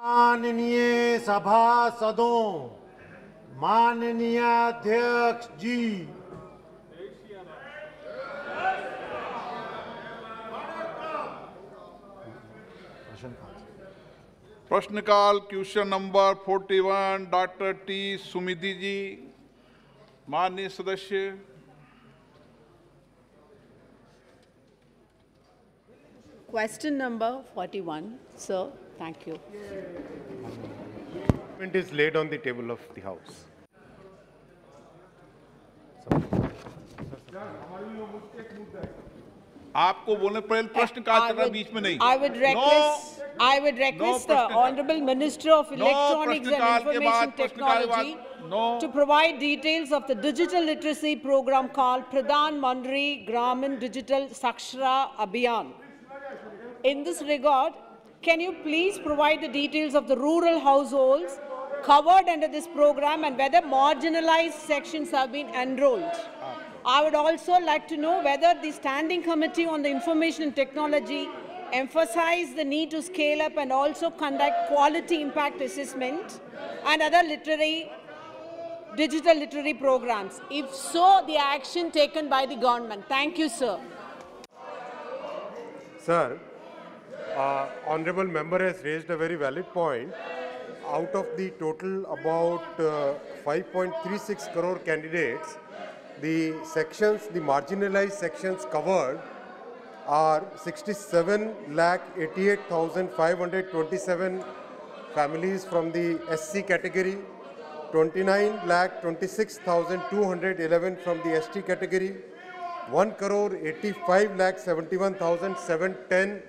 माननीय सभासदों, माननीय अध्यक्ष जी, प्रश्नकाल क्वेश्चन नंबर 41 डॉक्टर टी सुमिधि जी। माननीय सदस्य। Question number 41, sir. Thank you. It is laid on the table of the House. आपको बोलने पहले प्रश्न काल चल रहा बीच में नहीं। I would request the Honorable Minister of Electronics and Information Technology to provide details of the digital literacy program called Pradhan Mantri Gramin Digital Sakshara Abhiyan. In this regard, can you please provide the details of the rural households covered under this program and whether marginalized sections have been enrolled? I would also like to know whether the Standing Committee on the Information and Technology emphasized the need to scale up and also conduct quality impact assessment and other digital literary programs. If so, the action taken by the government. Thank you, sir. Sir, Honorable Member has raised a very valid point. Out of the total about 5.36 crore candidates, the marginalized sections covered are 67,88,527 families from the SC category, 29,26,211 from the ST category, 1,85,71,710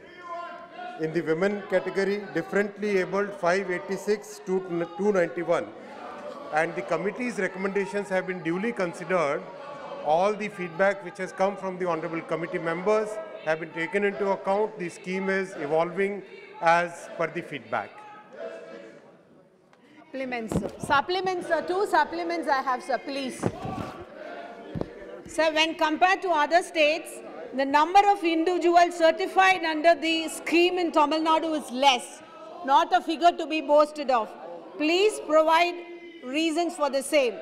in the women category, differently abled 586 to 291. And the committee's recommendations have been duly considered. All the feedback which has come from the honorable committee members have been taken into account. The scheme is evolving as per the feedback. Supplements, sir. Supplements, sir. 2 supplements I have, sir. Please. Sir, when compared to other states, the number of individuals certified under the scheme in Tamil Nadu is less, not a figure to be boasted of. Please provide reasons for the same.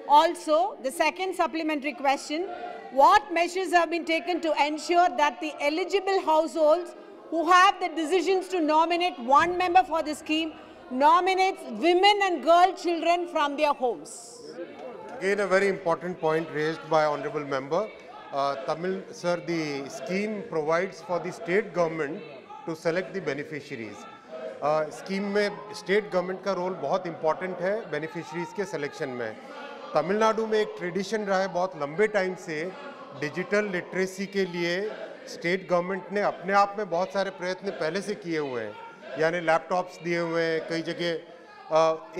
Also, the second supplementary question, what measures have been taken to ensure that the eligible households who have the decisions to nominate one member for the scheme nominates women and girl children from their homes? Again, a very important point raised by honorable member. Sir, the scheme provides for the state government to select the beneficiaries. Scheme में state government का role बहुत important है beneficiaries के selection में। तमिलनाडु में एक tradition रहा है बहुत लंबे टाइम से, डिजिटल लिटरेसी के लिए स्टेट गवर्नमेंट ने अपने आप में बहुत सारे प्रयत्न पहले से किए हुए हैं, यानी लैपटॉप्स दिए हुए हैं कई जगह,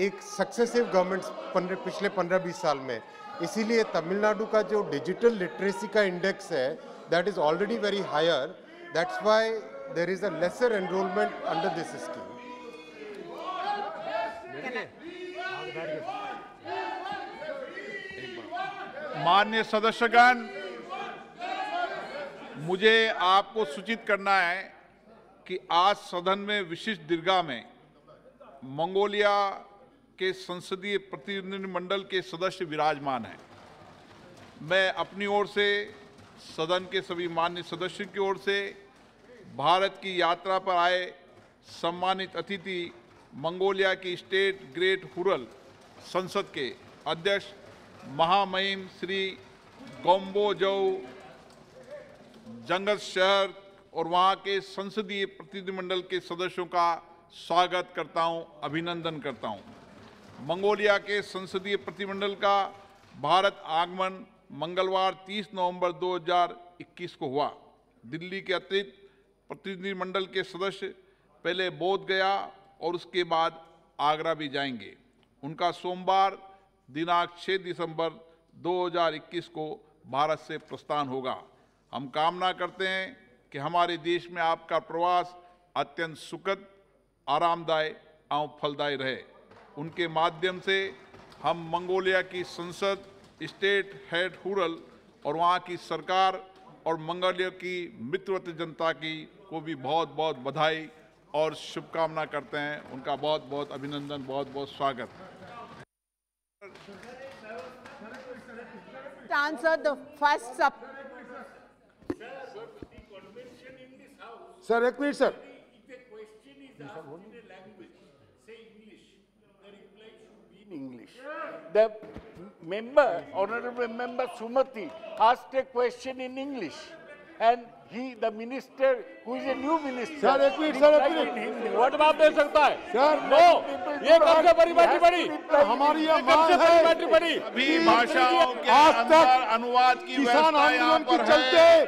एक सक्सेसिव गवर्नमेंट्स पिछले 15-20 साल में। इसीलिए तमिलनाडु का जो डिजिटल लिटरेसी का इंडेक्स है that is already very higher, that's why there is a lesser enrolment under this scheme. माननीय सदस्यगण, मुझे आपको सूचित करना है कि आज सदन में विशिष्ट दीर्घा में मंगोलिया के संसदीय प्रतिनिधिमंडल के सदस्य विराजमान हैं। मैं अपनी ओर से सदन के सभी माननीय सदस्यों की ओर से भारत की यात्रा पर आए सम्मानित अतिथि मंगोलिया की स्टेट ग्रेट हुरल संसद के अध्यक्ष महामहिम श्री गोम्बोजो जंगल शहर और वहाँ के संसदीय प्रतिनिधिमंडल के सदस्यों का स्वागत करता हूँ, अभिनंदन करता हूँ। मंगोलिया के संसदीय प्रतिनिधिमंडल का भारत आगमन मंगलवार 30 नवंबर 2021 को हुआ। दिल्ली के अतिरिक्त प्रतिनिधिमंडल के सदस्य पहले बोध गया और उसके बाद आगरा भी जाएंगे। उनका सोमवार दिनांक 6 दिसंबर 2021 को भारत से प्रस्थान होगा। हम कामना करते हैं कि हमारे देश में आपका प्रवास अत्यंत सुखद, आरामदायक और फलदायी रहे। उनके माध्यम से हम मंगोलिया की संसद, स्टेट हेड हुरल और वहाँ की सरकार और मंगोलिया की मित्रवत जनता की को भी बहुत बहुत बधाई और शुभकामना करते हैं। उनका बहुत बहुत अभिनंदन, बहुत बहुत स्वागत। To answer the first sub. Sir, एक minute sir. English. The member, honorable member Sumati, asked a question in English, and the minister, who is a new minister, Sir, एक मिनट, sir, एक replied minute. in Hindi. What जवाब दे सकता है? Sir, no, ये कब से बड़ी बात बड़ी? हमारी यह कब मांग से बड़ी है बात बड़ी? सभी भाषाओं के आज अंदर तक अनुवाद की किसान व्यवस्था यहाँ आंदोलन के पर चलते है।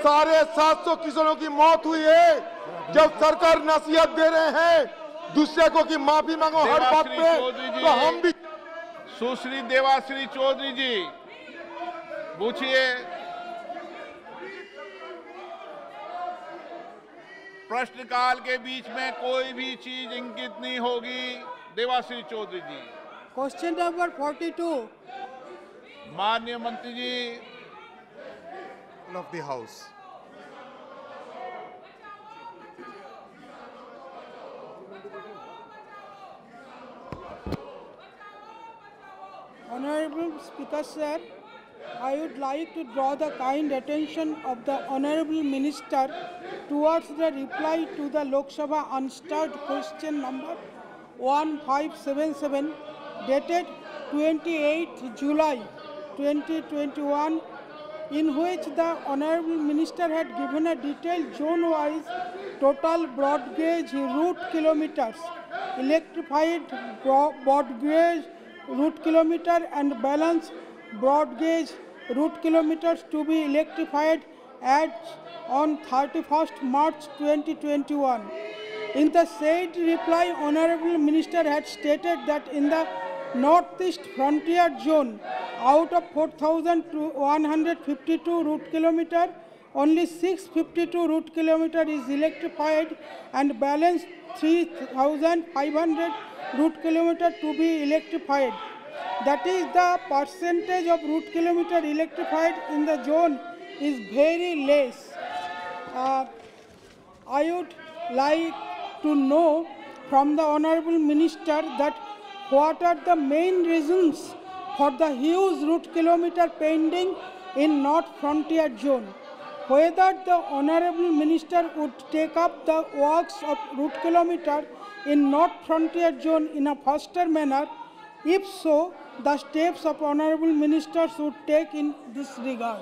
750 किसानों की मौत हुई है। जब सरकार नसीहत दे रहे हैं दूसरे को कि माफी मांगो हर बात देवाश्री पे, चौधरी जी, तो हम भी सुश्री देवाश्री चौधरी जी पूछिए। प्रश्नकाल के बीच में कोई भी चीज इंगित नहीं होगी। देवाश्री चौधरी जी। Question number 42. माननीय मंत्री जी। of the House. Honorable Speaker, sir, I would like to draw the kind attention of the Honorable Minister towards the reply to the Lok Sabha unstirred question number 1577 dated 28 July 2021, in which the Honorable Minister had given a detailed zone-wise total broad gauge route kilometers, electrified broad gauge route kilometer and balance broad gauge route kilometers to be electrified as on 31st March 2021. In the said reply, Honorable Minister had stated that in the Northeast Frontier Zone, out of 4,152 route kilometer, only 652 route kilometer is electrified and balance 3,500 route kilometer to be electrified. That is, the percentage of route kilometer electrified in the zone is very less. I would like to know from the Honorable Minister that what are the main reasons for the huge route kilometer pending in North Frontier Zone. Whether the Honorable Minister would take up the works of route kilometer in North Frontier Zone in a faster manner. If so, the steps of Honorable Ministers would take in this regard.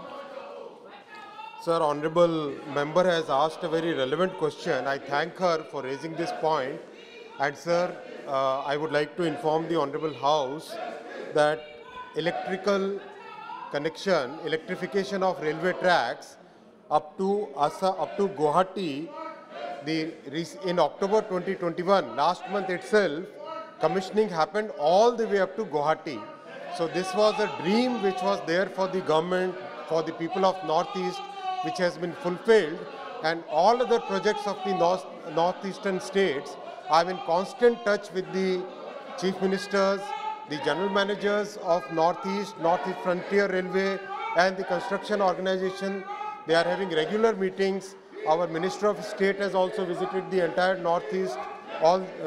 Sir, Honorable Member has asked a very relevant question. I thank her for raising this point. And sir, I would like to inform the Honorable House that electrification of railway tracks up to Guwahati, in October 2021, last month itself, commissioning happened all the way up to Guwahati. So this was a dream which was there for the government, for the people of Northeast, which has been fulfilled, and all other projects of the northeastern states. I'm in constant touch with the chief ministers, the general managers of Northeast Frontier Railway, and the construction organization. They are having regular meetings. Our Minister of State has also visited the entire Northeast,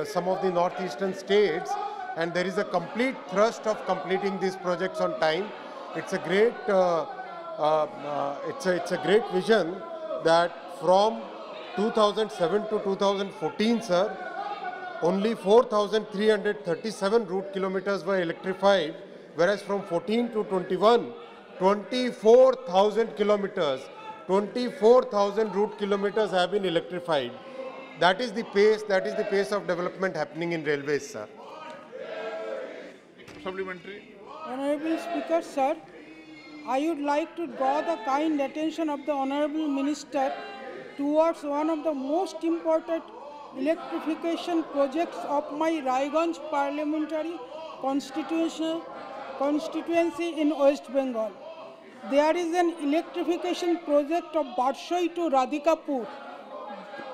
some of the northeastern states, and there is a complete thrust of completing these projects on time. It's a great, it's a great vision that from 2007 to 2014, sir, only 4,337 route kilometers were electrified, whereas from 14 to 21, 24,000 kilometers, 24,000 route kilometers have been electrified. That is the pace of development happening in railways, sir. Supplementary. Honorable Speaker, sir, I would like to draw the kind attention of the Honorable Minister towards one of the most important electrification projects of my Raiganj parliamentary constituency in West Bengal. There is an electrification project of Barsoi to Radhikapur,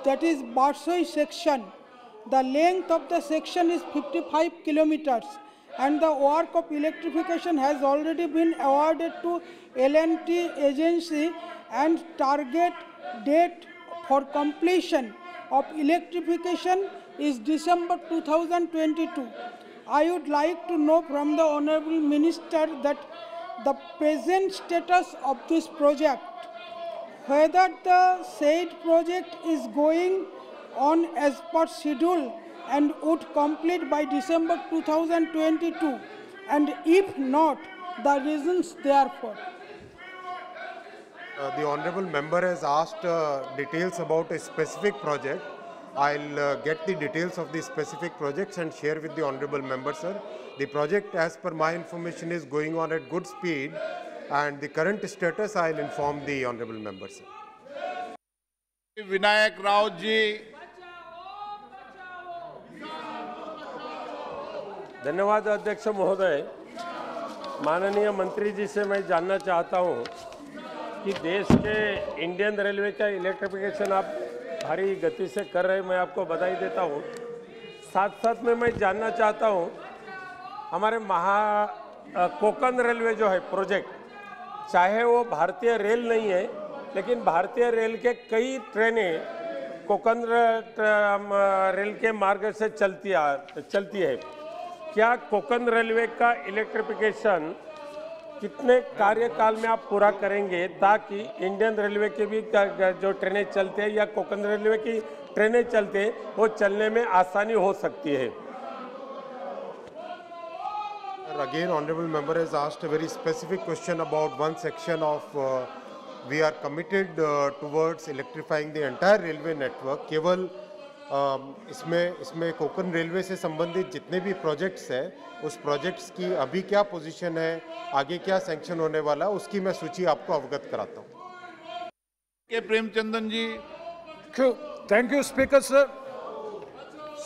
that is Barsoi section. The length of the section is 55 kilometers, and the work of electrification has already been awarded to L&T agency, and target date for completion of electrification is December 2022. I would like to know from the Honorable Minister that the present status of this project, whether the said project is going on as per schedule and would complete by December 2022, and if not, the reasons therefore. The Honorable Member has asked details about a specific project. I'll get the details of the specific projects and share with the Honorable Member, sir. The project, as per my information, is going on at good speed, and the current status I'll inform the Honorable Member, sir. Vinayak Rao ji. धन्यवाद अध्यक्ष महोदय। माननीय मंत्री जी से मैं जानना चाहता हूं कि देश के इंडियन रेलवे का इलेक्ट्रिफिकेशन आप भारी गति से कर रहे हैं, मैं आपको बधाई देता हूं। साथ साथ में मैं जानना चाहता हूं हमारे कोंकण रेलवे जो है प्रोजेक्ट, चाहे वो भारतीय रेल नहीं है, लेकिन भारतीय रेल के कई ट्रेनें कोंकण रेल के मार्ग से चलती है। क्या कोंकण रेलवे का इलेक्ट्रिफिकेशन कितने कार्यकाल में आप पूरा करेंगे ताकि इंडियन रेलवे के भी जो ट्रेनें चलते हैं या कोंकण रेलवे की ट्रेनें चलते हैं वो चलने में आसानी हो सकती है? Again, Honorable Member has asked a very specific question about one section of we are committed towards electrifying the entire railway network. केवल इसमें कोंकण रेलवे से संबंधित जितने भी प्रोजेक्ट्स हैं, उस प्रोजेक्ट्स की अभी क्या पोजीशन है, आगे क्या सैंक्शन होने वाला है, उसकी मैं सूची आपको अवगत कराता हूँ। के प्रेमचंदन जी। Thank you, Speaker, sir.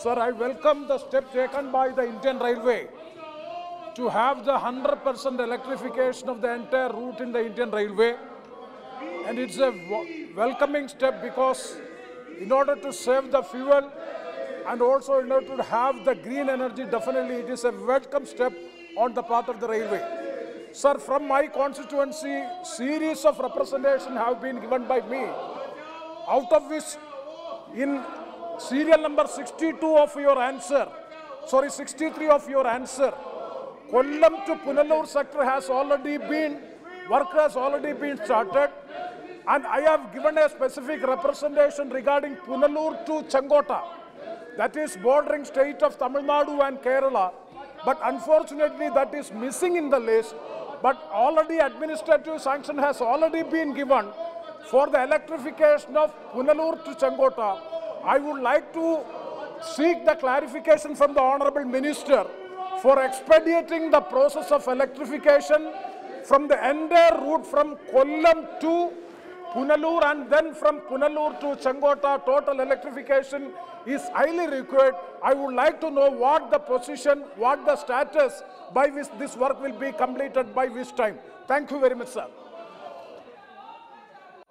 Sir, I welcome the step taken by the Indian Railway to have the 100% electrification of the entire route in the Indian Railway. And it's a welcoming step because in order to save the fuel and also in order to have the green energy, definitely it is a welcome step on the part of the railway. Sir, from my constituency, series of representation have been given by me, out of which in serial number 62 of your answer, 63 of your answer, Kollam to Punalur sector has already been, work has already been started, and I have given a specific representation regarding Punalur to Changota, that is bordering state of Tamil Nadu and Kerala, but unfortunately that is missing in the list, but already administrative sanction has already been given for the electrification of Punalur to Changota. I would like to seek the clarification from the Honorable Minister for expediting the process of electrification from the entire route from Kollam to Punalur and then from Punalur to Changota. Total electrification is highly required. I would like to know what the position, what the status by which this work will be completed by which time. Thank you very much, sir.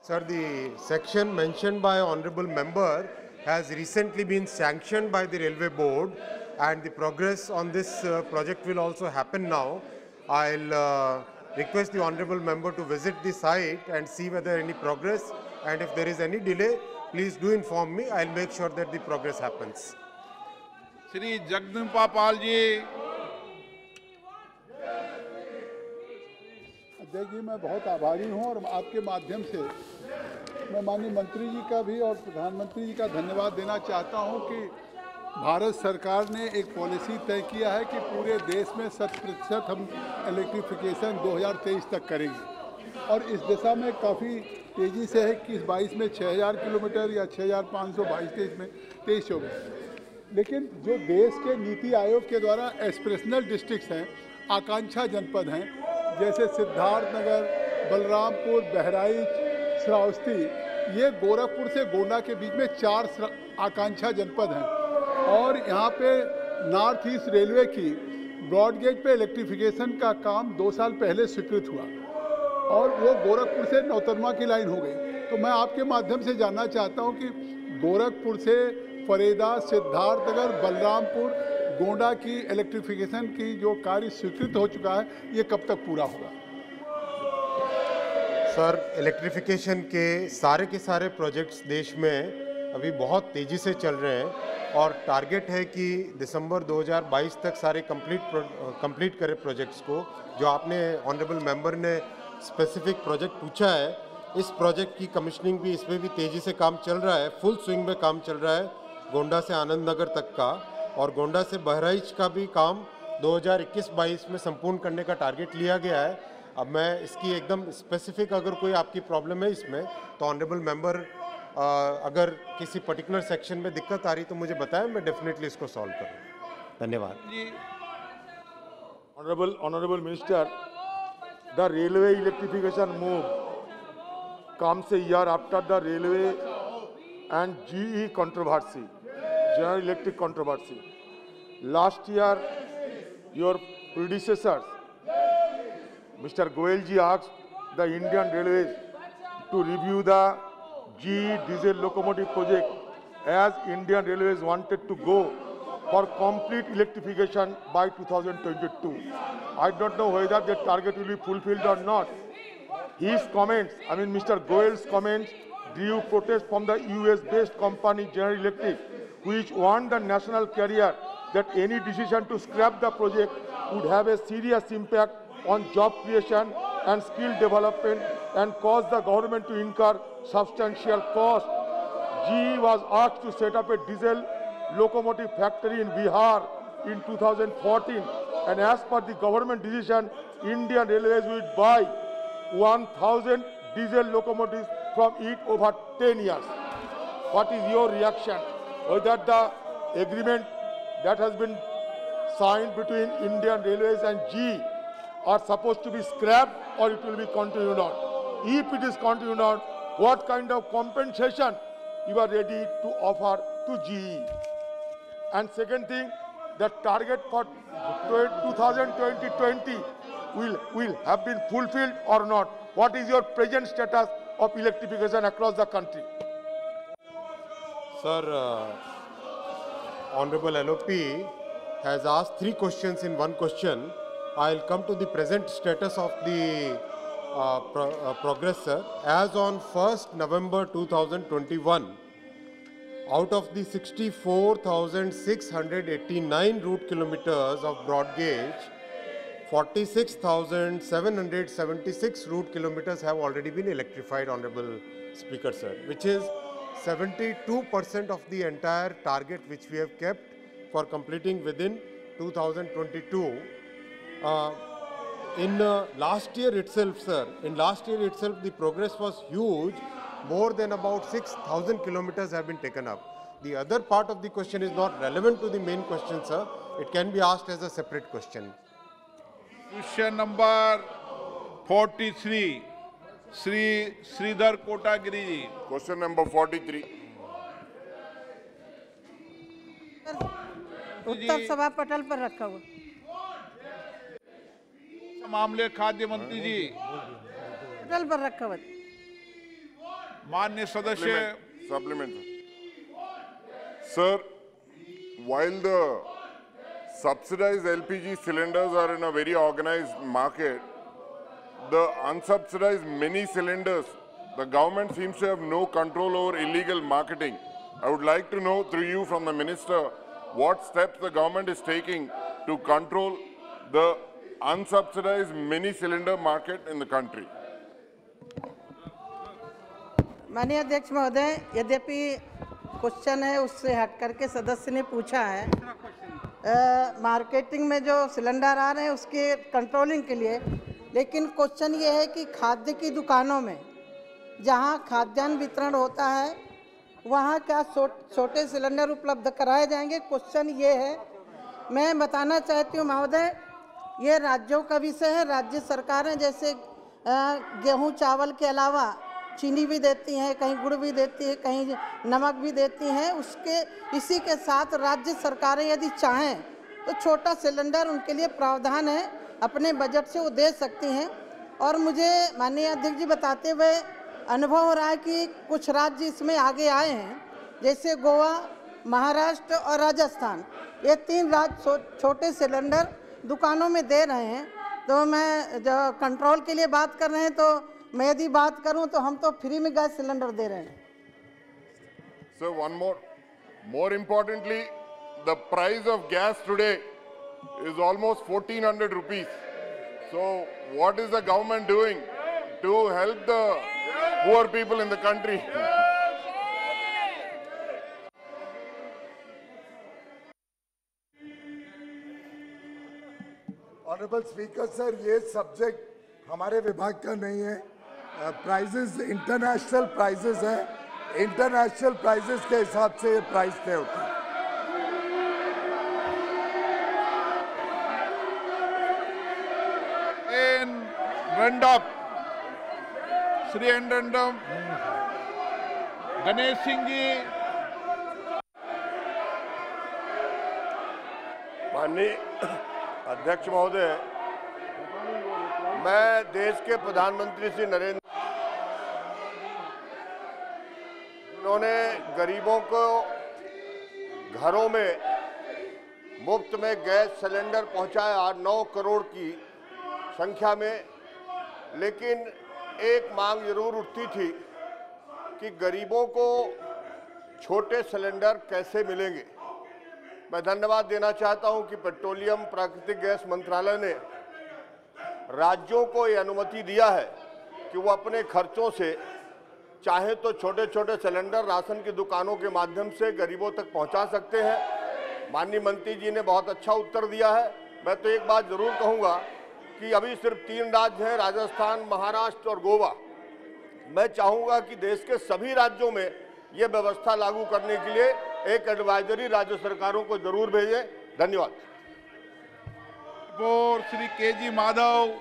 Sir, the section mentioned by Honorable Member has recently been sanctioned by the Railway Board, and the progress on this project will also happen now. I'll request the Honorable Member to visit the site and see whether any progress, and if there is any delay, please do inform me. I'll make sure that the progress happens. Shri Jagdamba Pal ji. अध्यक्ष जी, मैं बहुत आभारी हूं और आपके माध्यम से मैं माननीय मंत्री जी का भी और प्रधानमंत्री जी का धन्यवाद देना चाहता हूं कि भारत सरकार ने एक पॉलिसी तय किया है कि पूरे देश में 100% हम इलेक्ट्रिफिकेशन 2023 तक करेंगे, और इस दिशा में काफ़ी तेज़ी से है कि 22 में 6000 किलोमीटर या 6522 में 23-24। लेकिन जो देश के नीति आयोग के द्वारा एस्पिरेशनल डिस्ट्रिक्ट्स हैं, आकांक्षा जनपद हैं, जैसे सिद्धार्थनगर, बलरामपुर, बहराइच, श्रावस्ती, ये गोरखपुर से गोंडा के बीच में 4 आकांक्षा जनपद हैं, और यहाँ पे नॉर्थ ईस्ट रेलवे की ब्रॉड गेज पे इलेक्ट्रिफिकेशन का काम 2 साल पहले स्वीकृत हुआ और वो गोरखपुर से नौतनवा की लाइन हो गई। तो मैं आपके माध्यम से जानना चाहता हूँ कि गोरखपुर से फरेदा, सिद्धार्थनगर, बलरामपुर, गोंडा की इलेक्ट्रिफिकेशन की जो कार्य स्वीकृत हो चुका है, ये कब तक पूरा होगा? सर, इलेक्ट्रिफिकेशन के सारे प्रोजेक्ट्स देश में अभी बहुत तेज़ी से चल रहे हैं और टारगेट है कि दिसंबर 2022 तक सारे कंप्लीट करें प्रोजेक्ट्स को। जो आपने ऑनरेबल मेंबर ने स्पेसिफिक प्रोजेक्ट पूछा है, इस प्रोजेक्ट की कमिश्निंग भी, इसमें भी तेज़ी से काम चल रहा है, फुल स्विंग में काम चल रहा है। गोंडा से आनंद नगर तक का और गोंडा से बहराइच का भी काम 2021-22 में संपूर्ण करने का टारगेट लिया गया है। अब मैं इसकी एकदम स्पेसिफिक, अगर कोई आपकी प्रॉब्लम है इसमें, तो ऑनरेबल मेंबर अगर किसी पर्टिकुलर सेक्शन में दिक्कत आ रही तो मुझे बताएं, मैं डेफिनेटली इसको सॉल्व करूँ। धन्यवाद। Honorable Minister, the railway electrification move comes a year after the railway and GE controversy, General Electric controversy. Last year, your predecessors, Mr. Goyal ji, asked the Indian Railways to review the GE diesel locomotive project, as Indian Railways wanted to go for complete electrification by 2022. I don't know whether the target will be fulfilled or not. His comments, Mr. Goyal's comments, drew protest from the US-based company General Electric, which warned the national carrier that any decision to scrap the project would have a serious impact on job creation and skill development and cause the government to incur substantial cost. GE was asked to set up a diesel locomotive factory in Bihar in 2014, and as per the government decision, Indian Railways will buy 1,000 diesel locomotives from it over 10 years. What is your reaction? Whether the agreement that has been signed between Indian Railways and GE are supposed to be scrapped, or it will be continued on? If it is continued on, what kind of compensation you are ready to offer to GE? And second thing, the target for 2020 will have been fulfilled or not? What is your present status of electrification across the country? Sir, Honorable LOP has asked 3 questions in one question. I'll come to the present status of the progress, sir. As on 1st November 2021, out of the 64,689 route kilometers of broad gauge, 46,776 route kilometers have already been electrified, Honorable Speaker, sir, which is 72% of the entire target which we have kept for completing within 2022. In last year itself, sir, the progress was huge. More than about 6,000 kilometers have been taken up. The other part of the question is not relevant to the main question, sir. It can be asked as a separate question. Question number 43, Shri Sridhar Kotagiri ji. Question number 43. उत्तर सभा पटल पर रखा हुआ। मामले खाद्य मंत्री जी, पटल पर रखा हुआ। माननीय सदस्य। Supplement. Sir, while the subsidized LPG cylinders are in a very organized market, the unsubsidized mini cylinders, the government seems to have no control over illegal marketing. I would like to know through you from the minister what steps the government is taking to control the unsubsidized mini cylinder market in the country. माननीय अध्यक्ष महोदय, यद्यपि question है उससे हट करके सदस्य ने पूछा है, मार्केटिंग में जो सिलेंडर आ रहे हैं उसके कंट्रोलिंग के लिए, लेकिन क्वेश्चन ये है कि खाद्य की दुकानों में जहां खाद्यान्न वितरण होता है वहां क्या छोटे सिलेंडर उपलब्ध कराए जाएंगे? क्वेश्चन ये है। मैं बताना चाहती हूँ महोदय, ये राज्यों का विषय है। राज्य सरकारें जैसे गेहूं चावल के अलावा चीनी भी देती हैं, कहीं गुड़ भी देती है, कहीं नमक भी देती हैं। इसी के साथ राज्य सरकारें यदि चाहें तो छोटा सिलेंडर उनके लिए प्रावधान है, अपने बजट से वो दे सकती हैं। और मुझे माननीय अध्यक्ष जी बताते हुए अनुभव हो रहा है कि कुछ राज्य इसमें आगे आए हैं, जैसे गोवा, महाराष्ट्र और राजस्थान। ये 3 राज्य छोटे सिलेंडर दुकानों में दे रहे हैं। तो मैं जो कंट्रोल के लिए बात कर रहे हैं, तो मैं यदि बात करूं तो हम तो फ्री में गैस सिलेंडर दे रहे हैं। So one more. More importantly, the price of gas today is almost 1400 rupees. So what is the government doing to help the poor people in the country? Honourable speaker sir, ये subject हमारे विभाग का नहीं है। Prices international prices है, international prices के हिसाब से ये प्राइस तय होती है। श्री एंडम गणेश सिंह जी। माननीय अध्यक्ष महोदय, मैं देश के प्रधानमंत्री श्री नरेंद्र, उन्होंने गरीबों को घरों में मुफ्त में गैस सिलेंडर पहुंचाया 9 करोड़ की संख्या में, लेकिन एक मांग जरूर उठती थी कि गरीबों को छोटे सिलेंडर कैसे मिलेंगे। मैं धन्यवाद देना चाहता हूं कि पेट्रोलियम प्राकृतिक गैस मंत्रालय ने राज्यों को ये अनुमति दिया है कि वो अपने खर्चों से चाहे तो छोटे छोटे सिलेंडर राशन की दुकानों के माध्यम से गरीबों तक पहुंचा सकते हैं। माननीय मंत्री जी ने बहुत अच्छा उत्तर दिया है। मैं तो एक बात जरूर कहूंगा कि अभी सिर्फ 3 राज्य हैं, राजस्थान, महाराष्ट्र और गोवा। मैं चाहूंगा कि देश के सभी राज्यों में ये व्यवस्था लागू करने के लिए एक एडवाइजरी राज्य सरकारों को जरूर भेजें। धन्यवाद। Shri KG Madhav.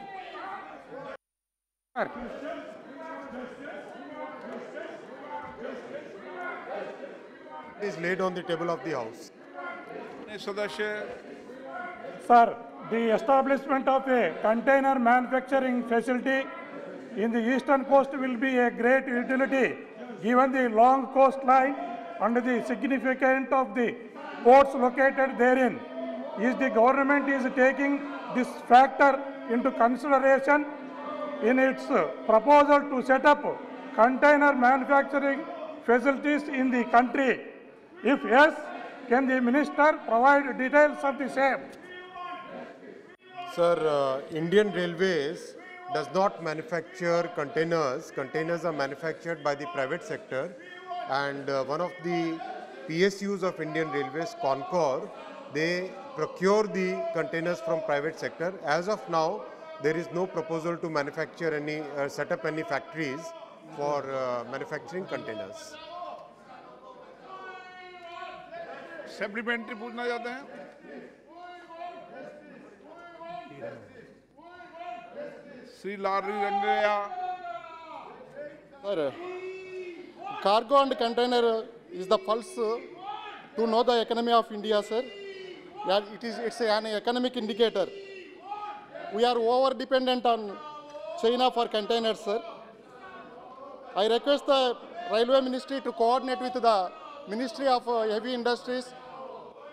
is laid on the table of the house. सदस्य। Sir, the establishment of a container manufacturing facility in the eastern coast will be a great utility given the long coastline and the significance of the ports located therein. Is the government is taking this factor into consideration in its proposal to set up container manufacturing facilities in the country? If yes, can the minister provide details of the same? Sir, Indian Railways does not manufacture containers. Containers are manufactured by the private sector, and one of the PSUs of Indian Railways, Concor, they procure the containers from private sector. As of now, there is no proposal to manufacture any, set up any factories for manufacturing containers. Supplementary पूछना चाहते हैं? श्री लारी Rangaiah. Sir, cargo and container is the pulse to know the economy of India, sir. Yeah, it's an economic indicator. We are over dependent on China for containers, sir. I request the Railway Ministry to coordinate with the Ministry of Heavy Industries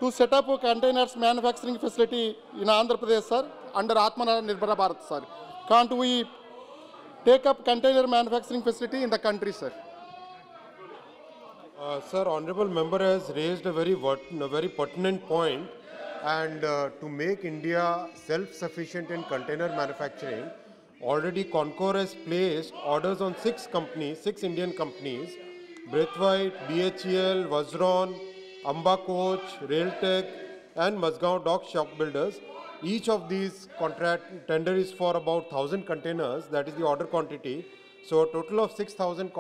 to set up a containers manufacturing facility in Andhra Pradesh, sir, under Atmanirbhar Bharat, sir. Can't we take up container manufacturing facility in the country, sir? Sir, honorable member has raised a very pertinent point, and to make India self-sufficient in container manufacturing, already Concor has placed orders on 6 Indian companies, Braithwaite, BHEL, Vazron, Amba Coach, Railtech, and Mazgaon Dock Shopbuilders. Each of these contract tender is for about 1,000 containers, that is the order quantity. So a total of 6,000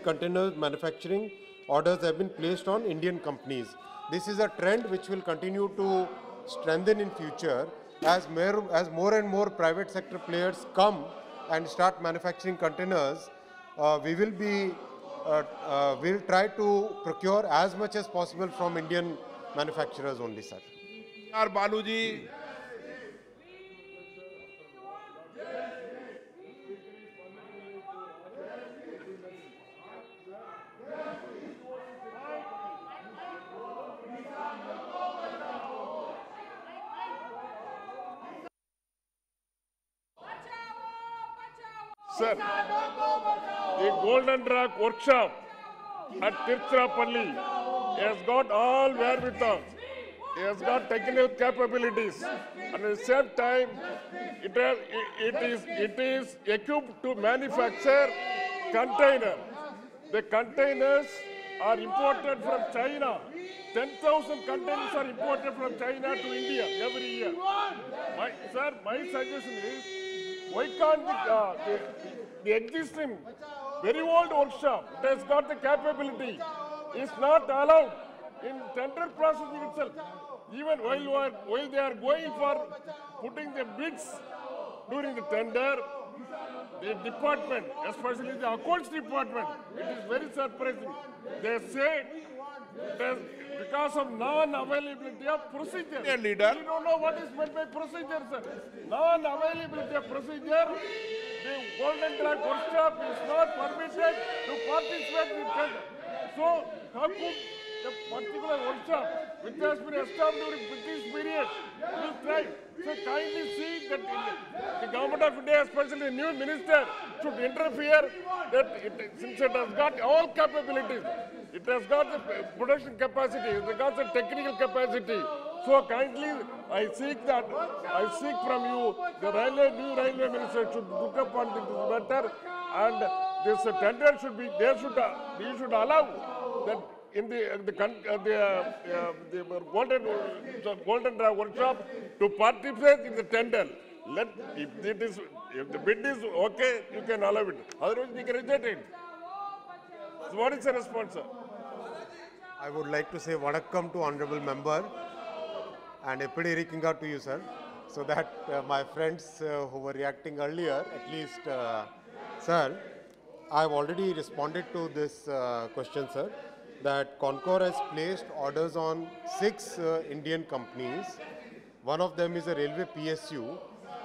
containers manufacturing orders have been placed on Indian companies. This is a trend which will continue to strengthen in future as more and more private sector players come and start manufacturing containers. We'll try to procure as much as possible from Indian manufacturers only, sir. Baluji. Sir, the Golden Rock workshop at Tiruchirappalli. He has got all wherewithal. He has got technical capabilities. And at the same time, it is equipped to manufacture container. The containers are imported from China. 10,000 containers are imported from China to India every year. My suggestion is, why can't the existing very old workshop that has got the capability is not allowed in tender processing itself? Even while they are going for putting the bids during the tender, the department, especially the accounts department, it is very surprising. They say that because of non-availability of procedure. Leader. We don't know what is meant by procedure, sir. Non-availability of procedure, the Golden Drag workshop is not permitted to participate in tender. So, how could a particular workshop, which has been established during British period, will try? So kindly see that the government of India, especially the new minister, should interfere since it has got all capabilities. It has got the production capacity, it has got the technical capacity. So kindly, I seek from you, the new railway minister should look upon this matter, and this tender should be, we should allow that in the Golden Drag workshop to participate in the tender. If the bid is okay, you can allow it. Otherwise, we can reject it. So what is the response, sir? I would like to say vanakkam to honorable member and eppadi irikkinga to you, sir, so that my friends who were reacting earlier, at least, sir, I have already responded to this question, sir, that CONCOR has placed orders on 6 Indian companies. One of them is a railway PSU.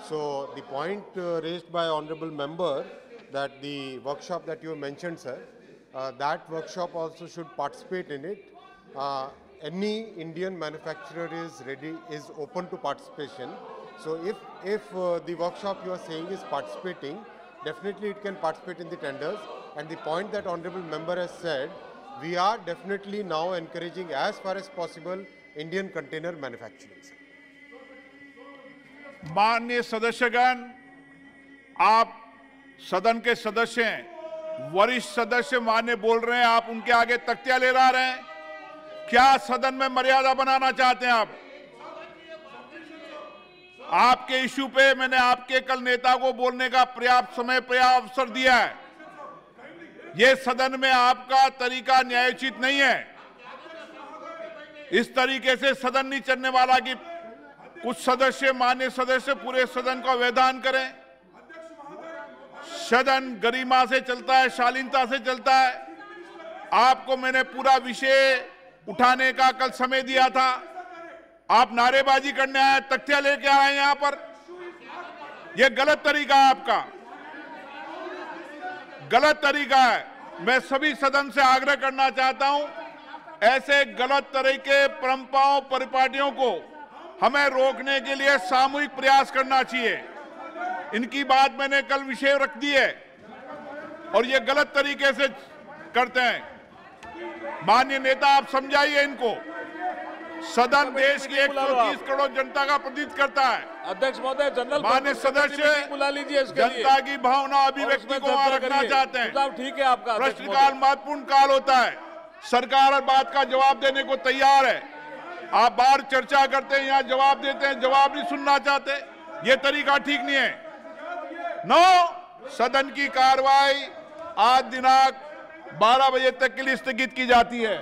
So the point raised by honorable member that the workshop that you mentioned, sir, that workshop also should participate in it. Any Indian manufacturer is open to participation. So if the workshop you are saying is participating, definitely it can participate in the tenders. And the point that honorable member has said, we are definitely now encouraging as far as possible Indian container manufacturing. माननीय सदस्यगण, आप सदन के सदस्य हैं, वरिष्ठ सदस्य माननीय बोल रहे हैं, आप उनके आगे तख्तियां ले रहे हैं। क्या सदन में मर्यादा बनाना चाहते हैं आप? आपके इश्यू पे मैंने आपके कल नेता को बोलने का पर्याप्त समय पर्याप्त अवसर दिया है। ये सदन में आपका तरीका न्यायोचित नहीं है। इस तरीके से सदन नहीं चलने वाला कि कुछ सदस्य, मान्य सदस्य पूरे सदन का व्यवधान करें। सदन गरिमा से चलता है, शालीनता से चलता है। आपको मैंने पूरा विषय उठाने का कल समय दिया था, आप नारेबाजी करने आए, तख्तियां लेके आए यहां पर। यह गलत तरीका है आपका, गलत तरीका है। मैं सभी सदन से आग्रह करना चाहता हूं, ऐसे गलत तरीके परंपराओं परिपाटियों को हमें रोकने के लिए सामूहिक प्रयास करना चाहिए। इनकी बात मैंने कल विषय रख दी है और ये गलत तरीके से करते हैं। माननीय नेता, आप समझाइए इनको। सदन देश की 130 करोड़ जनता का प्रतिनिधित्व करता है। अध्यक्ष महोदय, जनरल माननीय सदस्य बुला लीजिए इसके लिए। जनता की भावना अभिव्यक्ति को वहां रखना चाहते हैं। ठीक है आपका। प्रश्नकाल महत्वपूर्ण काल होता है, सरकार हर बात का जवाब देने को तैयार है। आप बाहर चर्चा करते हैं, यहाँ जवाब देते हैं, जवाब नहीं सुनना चाहते, ये तरीका ठीक नहीं है। 9 सदन की कार्रवाई आज दिनांक 12 बजे तक के लिए स्थगित की जाती है।